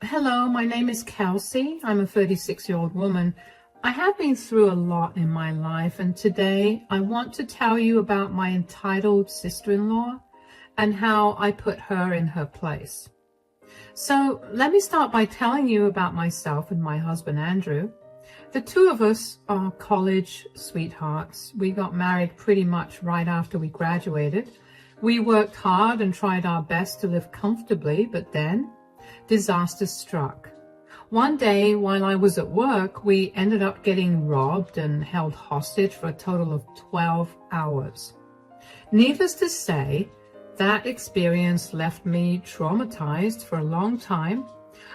Hello, my name is Kelsey. I'm a 36-year-old woman. I have been through a lot in my life, and today I want to tell you about my entitled sister-in-law and how I put her in her place. So let me start by telling you about myself and my husband, Andrew. The two of us are college sweethearts. We got married pretty much right after we graduated. We worked hard and tried our best to live comfortably, but then disaster struck. One day while I was at work, we ended up getting robbed and held hostage for a total of 12 hours. Needless to say, that experience left me traumatized for a long time.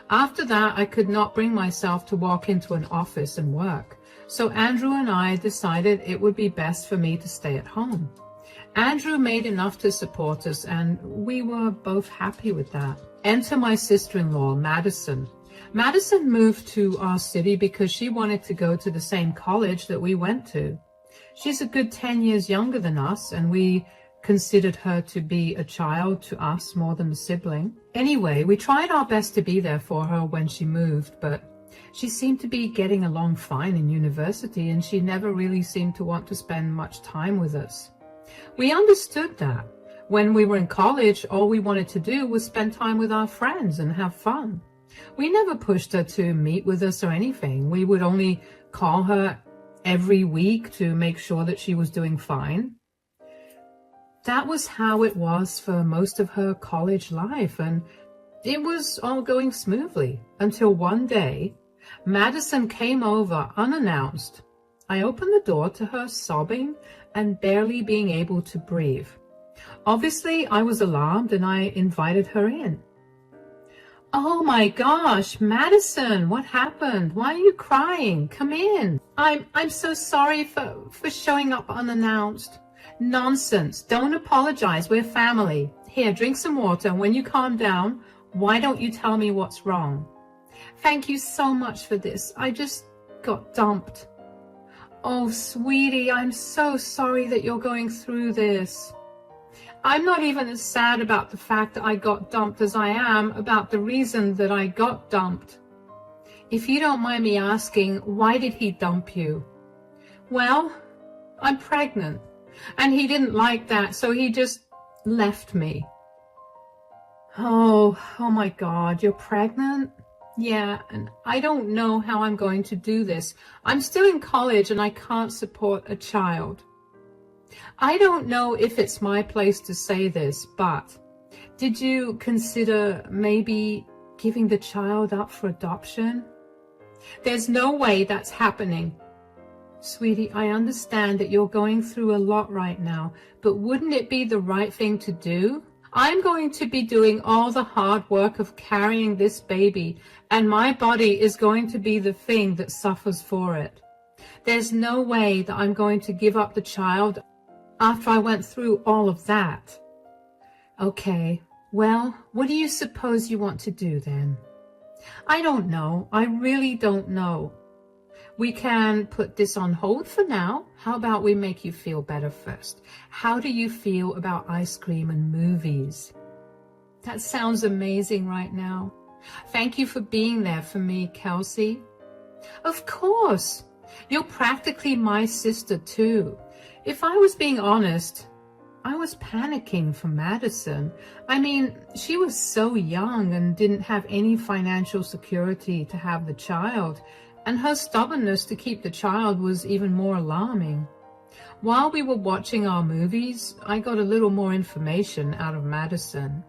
After that, I could not bring myself to walk into an office and work. So Andrew and I decided it would be best for me to stay at home. Andrew made enough to support us, and we were both happy with that. Enter my sister-in-law, Madison. Madison moved to our city because she wanted to go to the same college that we went to. She's a good 10 years younger than us, and we considered her to be a child to us more than a sibling. Anyway, we tried our best to be there for her when she moved, but she seemed to be getting along fine in university, and she never really seemed to want to spend much time with us. We understood that. When we were in college, all we wanted to do was spend time with our friends and have fun. We never pushed her to meet with us or anything. We would only call her every week to make sure that she was doing fine. That was how it was for most of her college life, and it was all going smoothly until one day, Madison came over unannounced. I opened the door to her sobbing and barely being able to breathe. Obviously, I was alarmed and I invited her in. "Oh my gosh, Madison, what happened? Why are you crying? Come in. I'm so sorry for showing up unannounced." "Nonsense. Don't apologize. We're family. Here, drink some water. And when you calm down, why don't you tell me what's wrong?" "Thank you so much for this. I just got dumped." "Oh, sweetie, I'm so sorry that you're going through this." "I'm not even as sad about the fact that I got dumped as I am about the reason that I got dumped." "If you don't mind me asking, why did he dump you?" "Well, I'm pregnant, and he didn't like that, so he just left me." Oh my God, you're pregnant? "Yeah, and I don't know how I'm going to do this. I'm still in college and I can't support a child." I don't know if it's my place to say this, but did you consider maybe giving the child up for adoption? "There's no way that's happening." "Sweetie, I understand that you're going through a lot right now, but wouldn't it be the right thing to do? I'm going to be doing all the hard work of carrying this baby, and my body is going to be the thing that suffers for it. There's no way that I'm going to give up the child after I went through all of that." "Okay, well, what do you suppose you want to do then?" "I don't know. I really don't know. We can put this on hold for now. How about we make you feel better first? How do you feel about ice cream and movies?" "That sounds amazing right now. Thank you for being there for me, Kelsey." "Of course. You're practically my sister too." If I was being honest, I was panicking for Madison. I mean, she was so young and didn't have any financial security to have the child, and her stubbornness to keep the child was even more alarming. While we were watching our movies, I got a little more information out of Madison.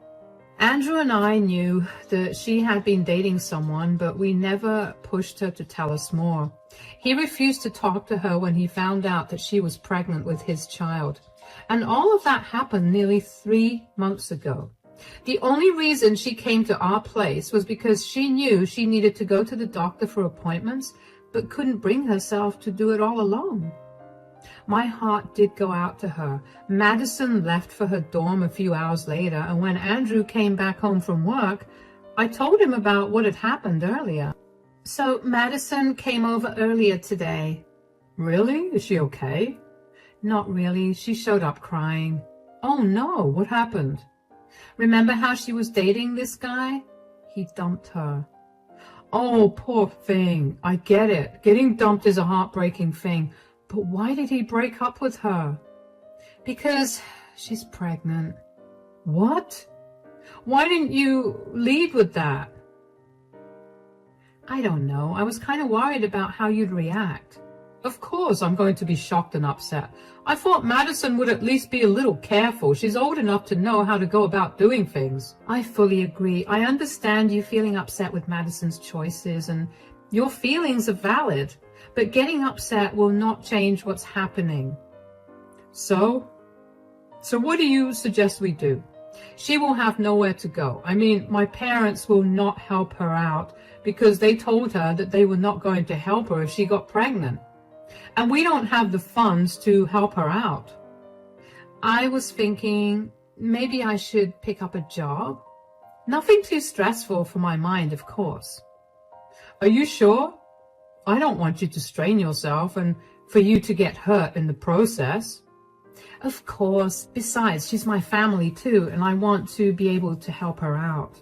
Andrew and I knew that she had been dating someone, but we never pushed her to tell us more. He refused to talk to her when he found out that she was pregnant with his child. And all of that happened nearly 3 months ago. The only reason she came to our place was because she knew she needed to go to the doctor for appointments, but couldn't bring herself to do it all alone. My heart did go out to her. Madison left for her dorm a few hours later, and when Andrew came back home from work, I told him about what had happened earlier. "So Madison came over earlier today." "Really? Is she okay?" "Not really. She showed up crying." "Oh no, what happened?" "Remember how she was dating this guy? He dumped her." Oh, poor thing. I get it. Getting dumped is a heartbreaking thing. But why did he break up with her? Because she's pregnant. What? Why didn't you lead with that? I don't know. I was kind of worried about how you'd react. Of course I'm going to be shocked and upset. I thought Madison would at least be a little careful. She's old enough to know how to go about doing things. I fully agree. I understand you feeling upset with Madison's choices, and your feelings are valid. But getting upset will not change what's happening. So what do you suggest we do? She will have nowhere to go. I mean, my parents will not help her out because they told her that they were not going to help her if she got pregnant. And we don't have the funds to help her out. I was thinking maybe I should pick up a job. Nothing too stressful for my mind, of course. Are you sure? I don't want you to strain yourself and for you to get hurt in the process. Of course. Besides, she's my family too, and I want to be able to help her out.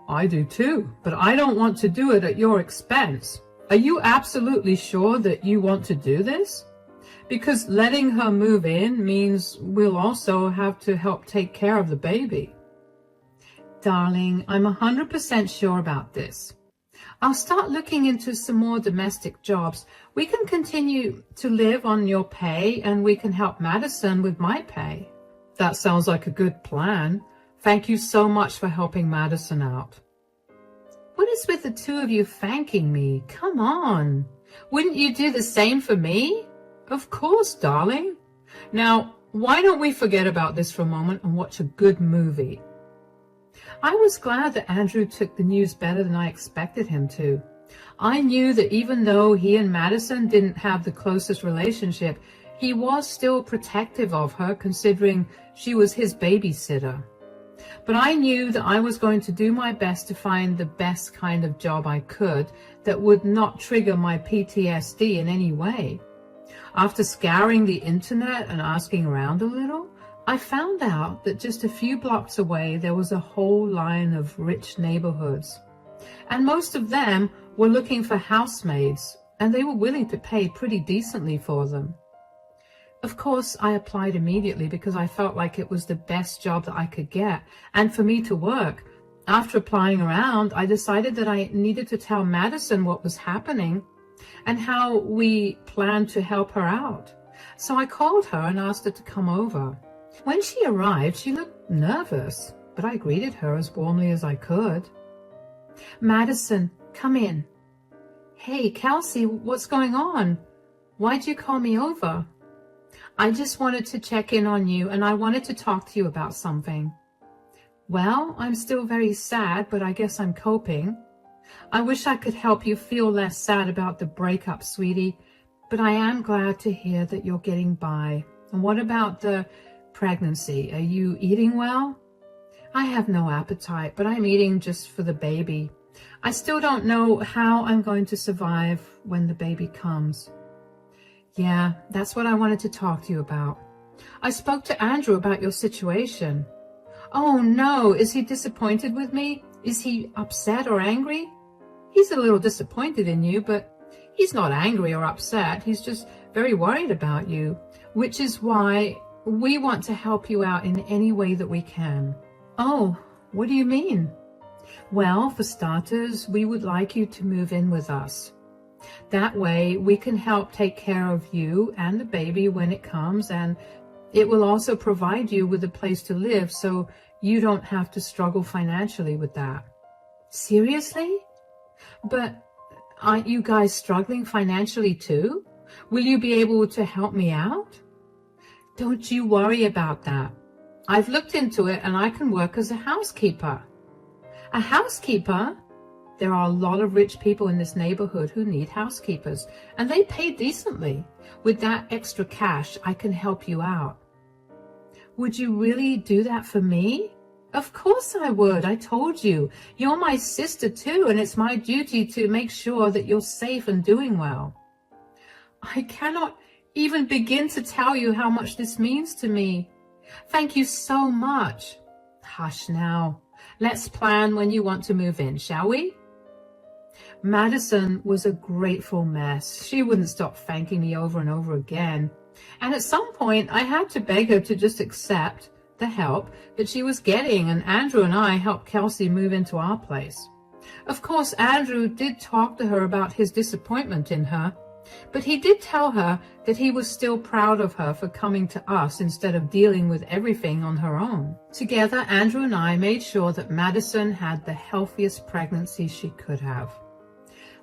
I do too, but I don't want to do it at your expense. Are you absolutely sure that you want to do this? Because letting her move in means we'll also have to help take care of the baby. Darling, I'm 100% sure about this. I'll start looking into some more domestic jobs. We can continue to live on your pay and we can help Madison with my pay. That sounds like a good plan. Thank you so much for helping Madison out. What is with the two of you thanking me? Come on. Wouldn't you do the same for me? Of course, darling. Now, why don't we forget about this for a moment and watch a good movie? I was glad that Andrew took the news better than I expected him to. I knew that even though he and Madison didn't have the closest relationship, he was still protective of her, considering she was his babysitter. But I knew that I was going to do my best to find the best kind of job I could that would not trigger my PTSD in any way. After scouring the internet and asking around a little, I found out that just a few blocks away there was a whole line of rich neighborhoods. And most of them were looking for housemaids, and they were willing to pay pretty decently for them. Of course, I applied immediately because I felt like it was the best job that I could get, and for me to work. After applying around, I decided that I needed to tell Madison what was happening and how we planned to help her out. So I called her and asked her to come over. When she arrived, she looked nervous, but I greeted her as warmly as I could. Madison, come in. Hey, Kelsey, what's going on? Why'd you call me over? I just wanted to check in on you, and I wanted to talk to you about something. Well, I'm still very sad, but I guess I'm coping. I wish I could help you feel less sad about the breakup, sweetie, but I am glad to hear that you're getting by. And what about the pregnancy? Are you eating well? I have no appetite, but I'm eating just for the baby. I still don't know how I'm going to survive when the baby comes. Yeah, that's what I wanted to talk to you about. I spoke to Andrew about your situation. Oh no, is he disappointed with me? Is he upset or angry? He's a little disappointed in you, but he's not angry or upset. He's just very worried about you, which is why we want to help you out in any way that we can. Oh, what do you mean? Well, for starters, we would like you to move in with us. That way, we can help take care of you and the baby when it comes, and it will also provide you with a place to live so you don't have to struggle financially with that. Seriously? But aren't you guys struggling financially too? Will you be able to help me out? Don't you worry about that. I've looked into it and I can work as a housekeeper. A housekeeper? There are a lot of rich people in this neighborhood who need housekeepers, and they pay decently. With that extra cash, I can help you out. Would you really do that for me? Of course I would. I told you. You're my sister too, and it's my duty to make sure that you're safe and doing well. I cannot even begin to tell you how much this means to me. Thank you so much. Hush now. Let's plan when you want to move in, shall we? Madison was a grateful mess. She wouldn't stop thanking me over and over again. And at some point, I had to beg her to just accept the help that she was getting, and Andrew and I helped Kelsey move into our place. Of course, Andrew did talk to her about his disappointment in her, but he did tell her that he was still proud of her for coming to us instead of dealing with everything on her own. Together, Andrew and I made sure that Madison had the healthiest pregnancy she could have.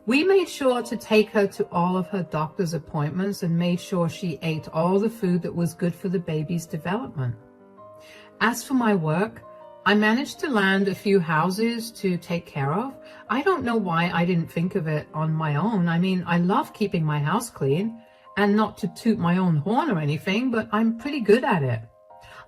We made sure to take her to all of her doctor's appointments and made sure she ate all the food that was good for the baby's development. As for my work, I managed to land a few houses to take care of. I don't know why I didn't think of it on my own. I mean, I love keeping my house clean, and not to toot my own horn or anything, but I'm pretty good at it.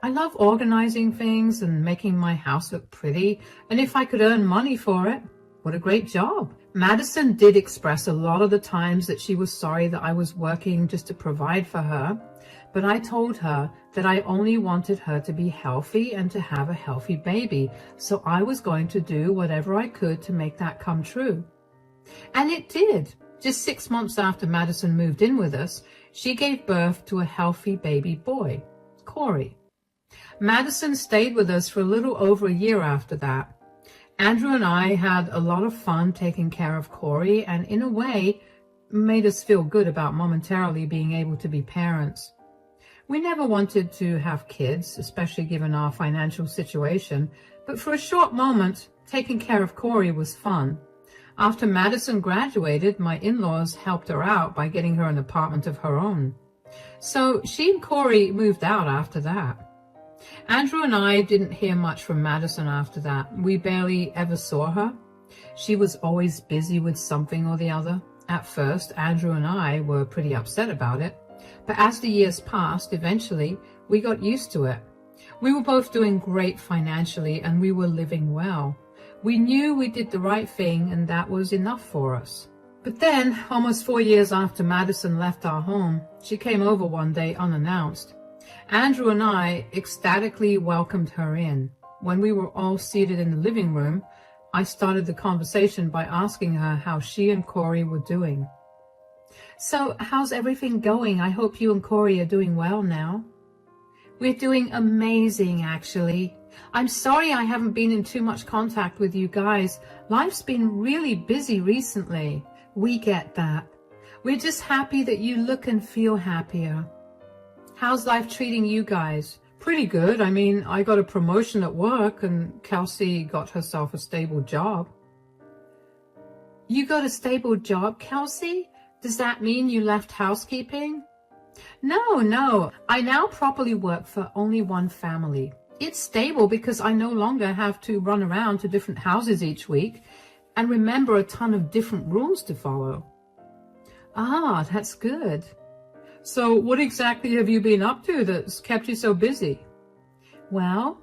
I love organizing things and making my house look pretty, and if I could earn money for it, what a great job. Madison did express a lot of the times that she was sorry that I was working just to provide for her, but I told her that I only wanted her to be healthy and to have a healthy baby, so I was going to do whatever I could to make that come true. And it did. Just 6 months after Madison moved in with us, she gave birth to a healthy baby boy, Corey. Madison stayed with us for a little over a year after that. Andrew and I had a lot of fun taking care of Corey, and in a way, made us feel good about momentarily being able to be parents. We never wanted to have kids, especially given our financial situation, but for a short moment, taking care of Corey was fun. After Madison graduated, my in-laws helped her out by getting her an apartment of her own. So she and Corey moved out after that. Andrew and I didn't hear much from Madison after that. We barely ever saw her. She was always busy with something or the other. At first, Andrew and I were pretty upset about it. But as the years passed, eventually, we got used to it. We were both doing great financially, and we were living well. We knew we did the right thing, and that was enough for us. But then, almost 4 years after Madison left our home, she came over one day unannounced. Andrew and I ecstatically welcomed her in. When we were all seated in the living room, I started the conversation by asking her how she and Corey were doing. So, how's everything going? I hope you and Corey are doing well now. We're doing amazing, actually. I'm sorry I haven't been in too much contact with you guys. Life's been really busy recently. We get that. We're just happy that you look and feel happier. How's life treating you guys? Pretty good. I mean, I got a promotion at work and Kelsey got herself a stable job. You got a stable job, Kelsey? Does that mean you left housekeeping? No. I now properly work for only one family. It's stable because I no longer have to run around to different houses each week and remember a ton of different rules to follow. Ah, that's good. So what exactly have you been up to that's kept you so busy? Well,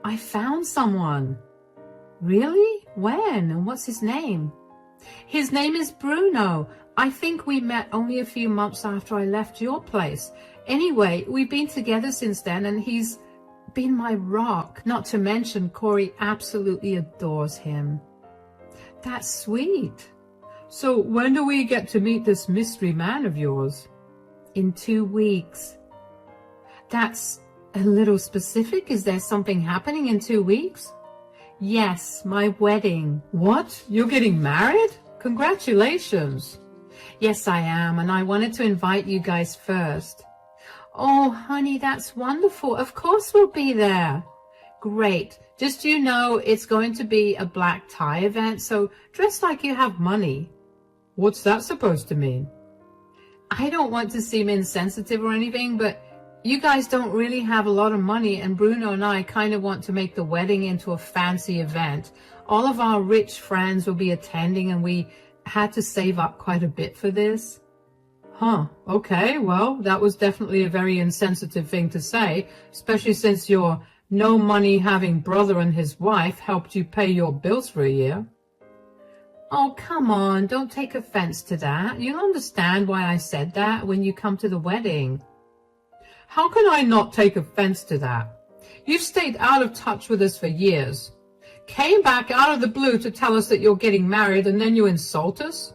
I found someone. Really? When? And what's his name? His name is Bruno. I think we met only a few months after I left your place. Anyway, we've been together since then, and he's been my rock. Not to mention, Corey absolutely adores him. That's sweet. So when do we get to meet this mystery man of yours? In 2 weeks. That's a little specific. Is there something happening in 2 weeks? Yes, my wedding. What? You're getting married? Congratulations. Yes, I am, and I wanted to invite you guys first. Oh, honey, that's wonderful. Of course we'll be there. Great. Just so you know, it's going to be a black tie event, so dress like you have money. What's that supposed to mean? I don't want to seem insensitive or anything, but you guys don't really have a lot of money, and Bruno and I kind of want to make the wedding into a fancy event. All of our rich friends will be attending, and we had to save up quite a bit for this. Huh, okay, well, that was definitely a very insensitive thing to say, especially since your no money having brother and his wife helped you pay your bills for a year. Oh, come on, don't take offense to that. You'll understand why I said that when you come to the wedding. How can I not take offense to that? You've stayed out of touch with us for years. came back out of the blue to tell us that you're getting married, and then you insult us?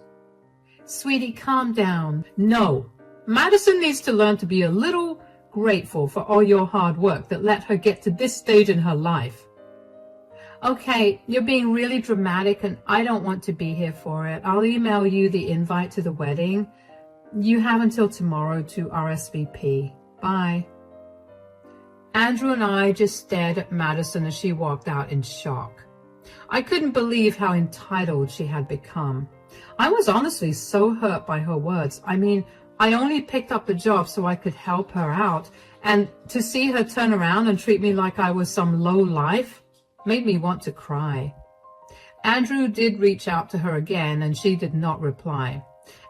Sweetie, calm down. No, Madison needs to learn to be a little grateful for all your hard work that let her get to this stage in her life. Okay, you're being really dramatic and I don't want to be here for it. I'll email you the invite to the wedding. You have until tomorrow to RSVP. Bye. Andrew and I just stared at Madison as she walked out in shock. I couldn't believe how entitled she had become. I was honestly so hurt by her words. I mean, I only picked up the job so I could help her out, and to see her turn around and treat me like I was some low life made me want to cry. Andrew did reach out to her again, and she did not reply.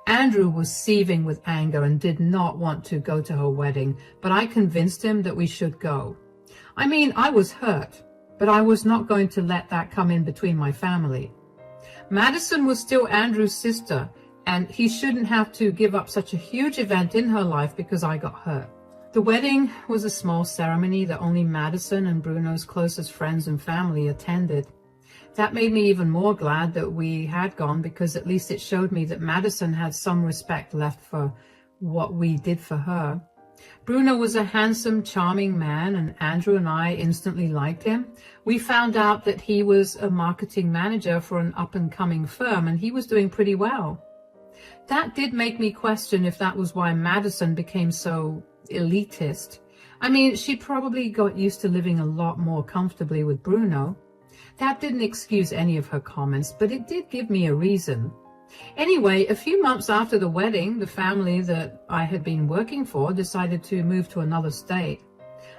Andrew was seething with anger and did not want to go to her wedding, but I convinced him that we should go. I mean, I was hurt, but I was not going to let that come in between my family. Madison was still Andrew's sister, and he shouldn't have to give up such a huge event in her life because I got hurt. The wedding was a small ceremony that only Madison and Bruno's closest friends and family attended. That made me even more glad that we had gone, because at least it showed me that Madison had some respect left for what we did for her. Bruno was a handsome, charming man, and Andrew and I instantly liked him. We found out that he was a marketing manager for an up-and-coming firm, and he was doing pretty well. That did make me question if that was why Madison became so elitist. I mean, she probably got used to living a lot more comfortably with Bruno. That didn't excuse any of her comments, but it did give me a reason. Anyway, a few months after the wedding, the family that I had been working for decided to move to another state.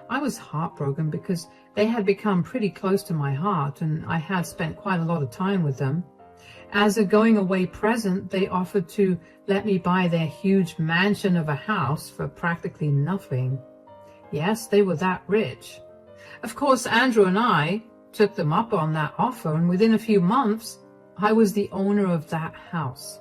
I was heartbroken because they had become pretty close to my heart, and I had spent quite a lot of time with them. As a going-away present, they offered to let me buy their huge mansion of a house for practically nothing. Yes, they were that rich. Of course, Andrew and I took them up on that offer, and within a few months, I was the owner of that house.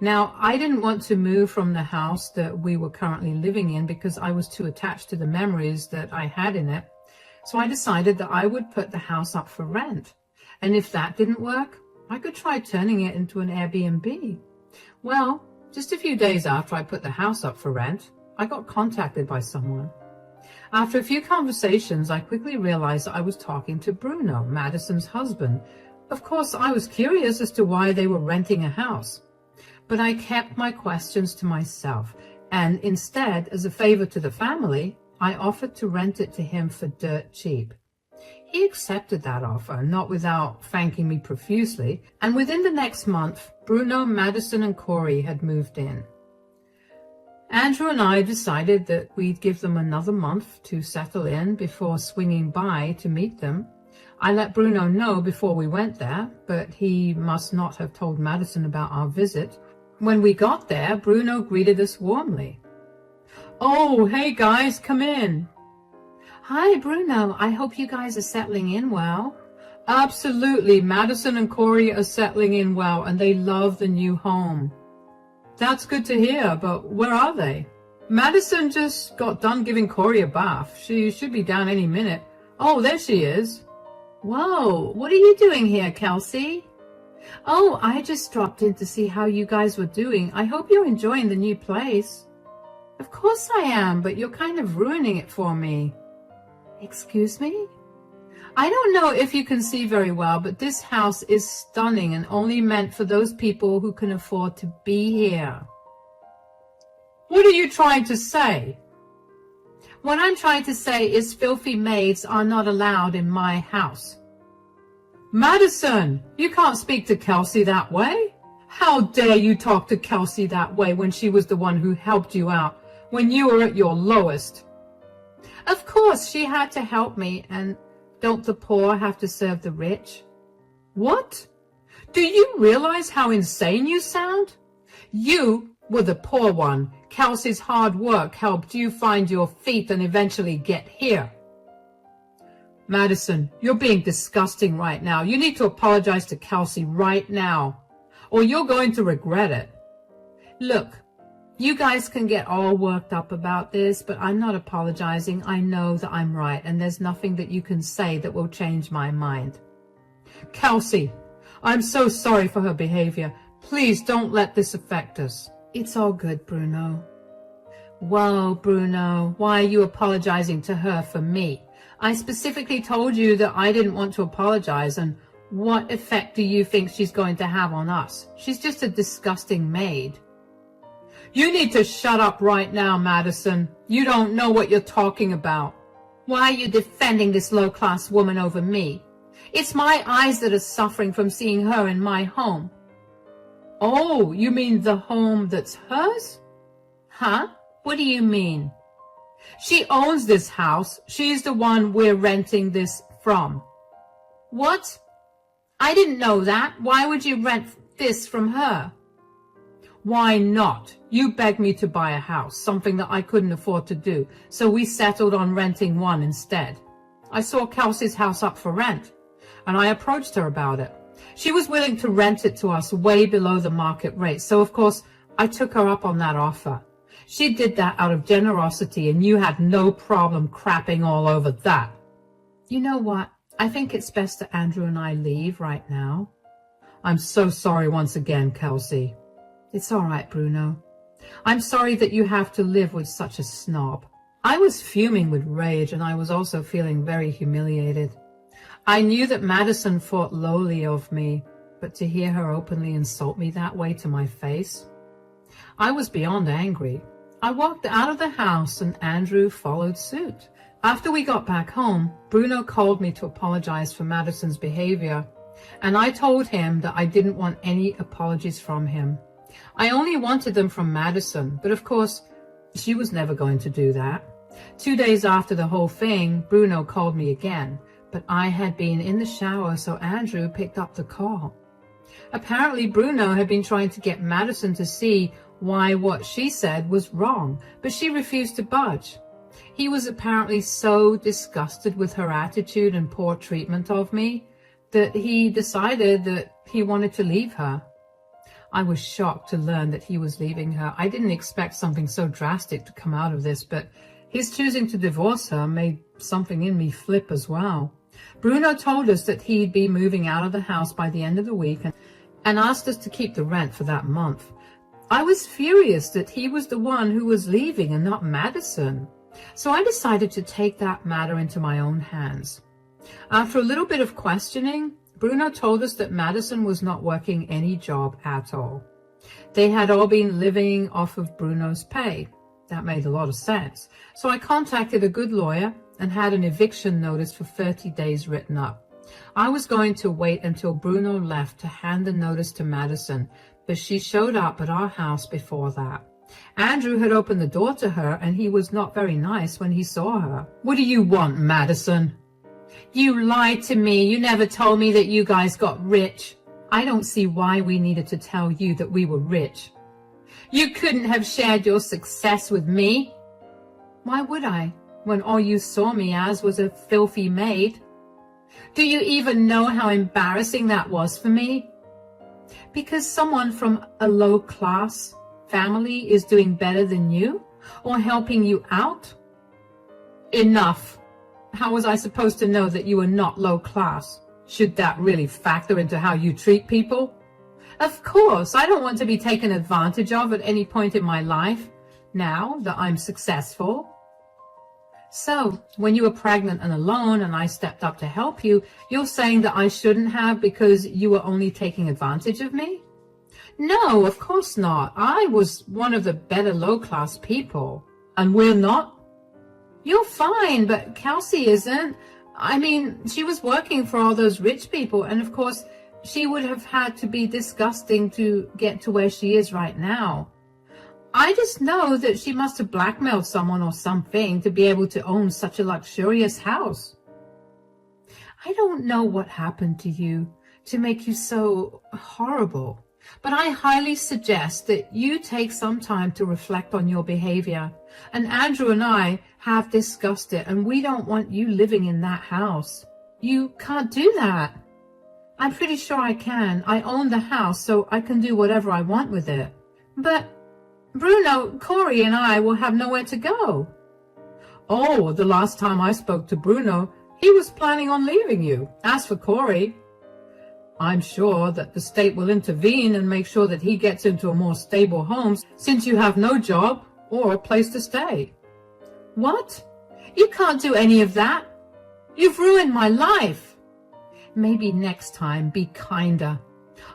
Now, I didn't want to move from the house that we were currently living in because I was too attached to the memories that I had in it. So I decided that I would put the house up for rent. And if that didn't work, I could try turning it into an Airbnb. Well, just a few days after I put the house up for rent, I got contacted by someone. After a few conversations, I quickly realized that I was talking to Bruno, Madison's husband. Of course, I was curious as to why they were renting a house. But I kept my questions to myself, and instead, as a favor to the family, I offered to rent it to him for dirt cheap. He accepted that offer, not without thanking me profusely, and within the next month, Bruno, Madison, and Corey had moved in. Andrew and I decided that we'd give them another month to settle in before swinging by to meet them. I let Bruno know before we went there, but he must not have told Madison about our visit. When we got there, Bruno greeted us warmly. "Oh, hey guys, come in." "Hi, Bruno. I hope you guys are settling in well." "Absolutely. Madison and Corey are settling in well, and they love the new home." "That's good to hear, but where are they?" "Madison just got done giving Corey a bath. She should be down any minute." "Oh, there she is." "Whoa, what are you doing here, Kelsey?" "Oh, I just dropped in to see how you guys were doing. I hope you're enjoying the new place." "Of course I am, but you're kind of ruining it for me." "Excuse me?" "I don't know if you can see very well, but this house is stunning and only meant for those people who can afford to be here." "What are you trying to say?" "What I'm trying to say is filthy maids are not allowed in my house." "Madison, you can't speak to Kelsey that way. How dare you talk to Kelsey that way when she was the one who helped you out when you were at your lowest?" "Of course, she had to help me, and don't the poor have to serve the rich?" "What? Do you realize how insane you sound? You were the poor one. Kelsey's hard work helped you find your feet and eventually get here." "Madison, you're being disgusting right now. You need to apologize to Kelsey right now, or you're going to regret it." "Look, you guys can get all worked up about this, but I'm not apologizing. I know that I'm right, and there's nothing that you can say that will change my mind." Kelsey, I'm so sorry for her behavior. Please don't let this affect us. It's all good, Bruno. Whoa, Bruno, why are you apologizing to her for me? I specifically told you that I didn't want to apologize, and what effect do you think she's going to have on us? She's just a disgusting maid. You need to shut up right now, Madison. You don't know what you're talking about. Why are you defending this low-class woman over me? It's my eyes that are suffering from seeing her in my home. Oh, you mean the home that's hers? Huh? What do you mean? She owns this house. She's the one we're renting this from. What? I didn't know that. Why would you rent this from her? Why not? You begged me to buy a house, something that I couldn't afford to do, so we settled on renting one instead. I saw Kelsey's house up for rent, and I approached her about it. She was willing to rent it to us way below the market rate, so of course I took her up on that offer. She did that out of generosity, and you had no problem crapping all over that. You know what? I think it's best that Andrew and I leave right now. I'm so sorry once again, Kelsey. It's all right, Bruno. I'm sorry that you have to live with such a snob. I was fuming with rage, and I was also feeling very humiliated. I knew that Madison thought lowly of me, but to hear her openly insult me that way to my face, I was beyond angry. I walked out of the house, and Andrew followed suit. After we got back home, Bruno called me to apologize for Madison's behavior, and I told him that I didn't want any apologies from him. I only wanted them from Madison, but of course, she was never going to do that. 2 days after the whole thing, Bruno called me again, but I had been in the shower, so Andrew picked up the call. Apparently, Bruno had been trying to get Madison to see why what she said was wrong, but she refused to budge. He was apparently so disgusted with her attitude and poor treatment of me that he decided that he wanted to leave her. I was shocked to learn that he was leaving her. I didn't expect something so drastic to come out of this, but his choosing to divorce her made something in me flip as well. Bruno told us that he'd be moving out of the house by the end of the week and asked us to keep the rent for that month. I was furious that he was the one who was leaving and not Madison. So I decided to take that matter into my own hands. After a little bit of questioning, Bruno told us that Madison was not working any job at all. They had all been living off of Bruno's pay. That made a lot of sense. So I contacted a good lawyer and had an eviction notice for 30 days written up. I was going to wait until Bruno left to hand the notice to Madison, but she showed up at our house before that. Andrew had opened the door to her, and he was not very nice when he saw her. What do you want, Madison? You lied to me. You never told me that you guys got rich. I don't see why we needed to tell you that we were rich. You couldn't have shared your success with me. Why would I, when all you saw me as was a filthy maid? Do you even know how embarrassing that was for me? Because someone from a low-class family is doing better than you or helping you out? Enough. How was I supposed to know that you were not low class? Should that really factor into how you treat people? Of course, I don't want to be taken advantage of at any point in my life, now that I'm successful. So, when you were pregnant and alone and I stepped up to help you, you're saying that I shouldn't have because you were only taking advantage of me? No, of course not. I was one of the better low-class people. And we're not? You're fine, but Kelsey isn't. I mean, she was working for all those rich people, and of course, she would have had to be disgusting to get to where she is right now. I just know that she must have blackmailed someone or something to be able to own such a luxurious house. I don't know what happened to you to make you so horrible, but I highly suggest that you take some time to reflect on your behavior. And Andrew and I have discussed it, and we don't want you living in that house. You can't do that. I'm pretty sure I can. I own the house, so I can do whatever I want with it. But Bruno, Corey, and I will have nowhere to go. Oh, the last time I spoke to Bruno, he was planning on leaving you. As for Corey, I'm sure that the state will intervene and make sure that he gets into a more stable home since you have no job or a place to stay. What? You can't do any of that. You've ruined my life. Maybe next time be kinder.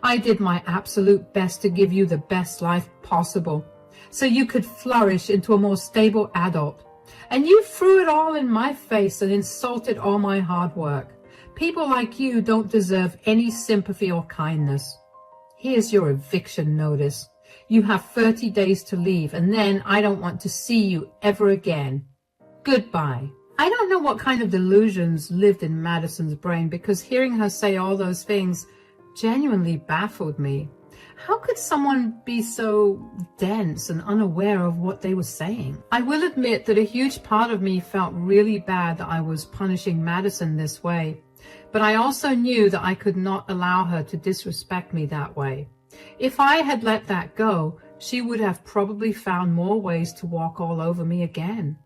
I did my absolute best to give you the best life possible so you could flourish into a more stable adult. And you threw it all in my face and insulted all my hard work. People like you don't deserve any sympathy or kindness. Here's your eviction notice. You have 30 days to leave, and then I don't want to see you ever again. Goodbye. I don't know what kind of delusions lived in Madison's brain, because hearing her say all those things genuinely baffled me. How could someone be so dense and unaware of what they were saying? I will admit that a huge part of me felt really bad that I was punishing Madison this way, but I also knew that I could not allow her to disrespect me that way. If I had let that go, she would have probably found more ways to walk all over me again.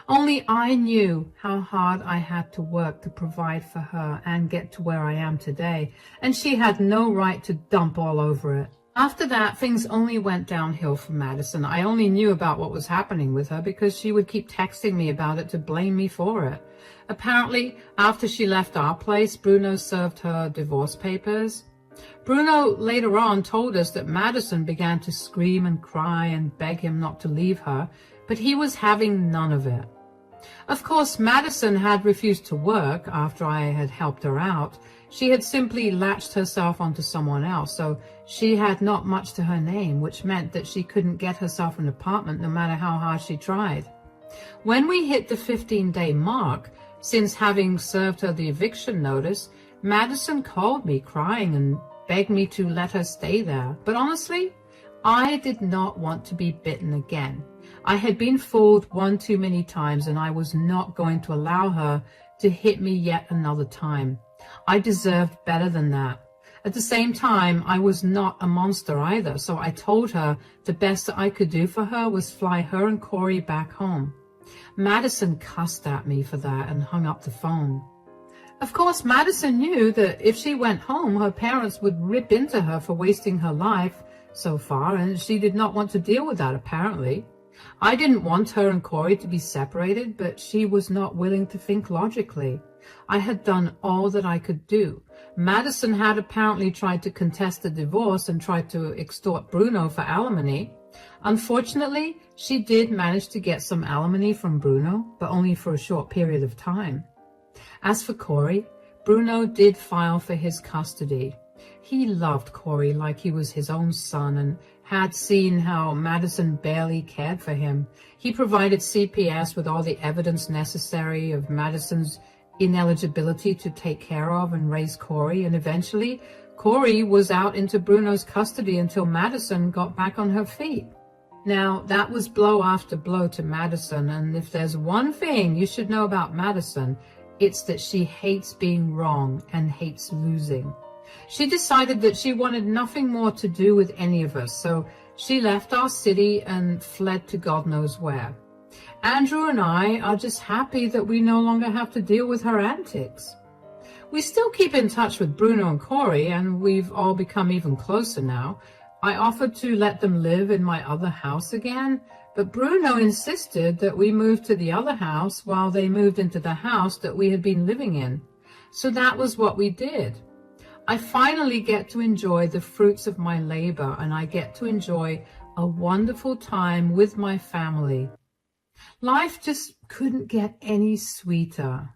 Only I knew how hard I had to work to provide for her and get to where I am today, and she had no right to dump all over it. After that, things only went downhill for Madison. I only knew about what was happening with her because she would keep texting me about it to blame me for it. Apparently, after she left our place, Bruno served her divorce papers. Bruno later on told us that Madison began to scream and cry and beg him not to leave her, but he was having none of it. Of course, Madison had refused to work after I had helped her out. She had simply latched herself onto someone else, so she had not much to her name, which meant that she couldn't get herself an apartment no matter how hard she tried. When we hit the 15-day mark, since having served her the eviction notice, Madison called me crying and begged me to let her stay there. But honestly, I did not want to be bitten again. I had been fooled one too many times, and I was not going to allow her to hit me yet another time. I deserved better than that. At the same time, I was not a monster either, so I told her the best that I could do for her was fly her and Corey back home. Madison cussed at me for that and hung up the phone. Of course, Madison knew that if she went home, her parents would rip into her for wasting her life so far, and she did not want to deal with that, apparently. I didn't want her and Corey to be separated, but she was not willing to think logically. I had done all that I could do. Madison had apparently tried to contest the divorce and tried to extort Bruno for alimony. Unfortunately, she did manage to get some alimony from Bruno, but only for a short period of time. As for Corey, Bruno did file for his custody. He loved Corey like he was his own son and had seen how Madison barely cared for him. He provided CPS with all the evidence necessary of Madison's ineligibility to take care of and raise Corey, and eventually Corey was out into Bruno's custody until Madison got back on her feet. Now, that was blow after blow to Madison, and if there's one thing you should know about Madison, it's that she hates being wrong and hates losing. She decided that she wanted nothing more to do with any of us, so she left our city and fled to God knows where. Andrew and I are just happy that we no longer have to deal with her antics. We still keep in touch with Bruno and Corey, and we've all become even closer now. I offered to let them live in my other house again, but Bruno insisted that we move to the other house while they moved into the house that we had been living in. So that was what we did. I finally get to enjoy the fruits of my labor, and I get to enjoy a wonderful time with my family. Life just couldn't get any sweeter.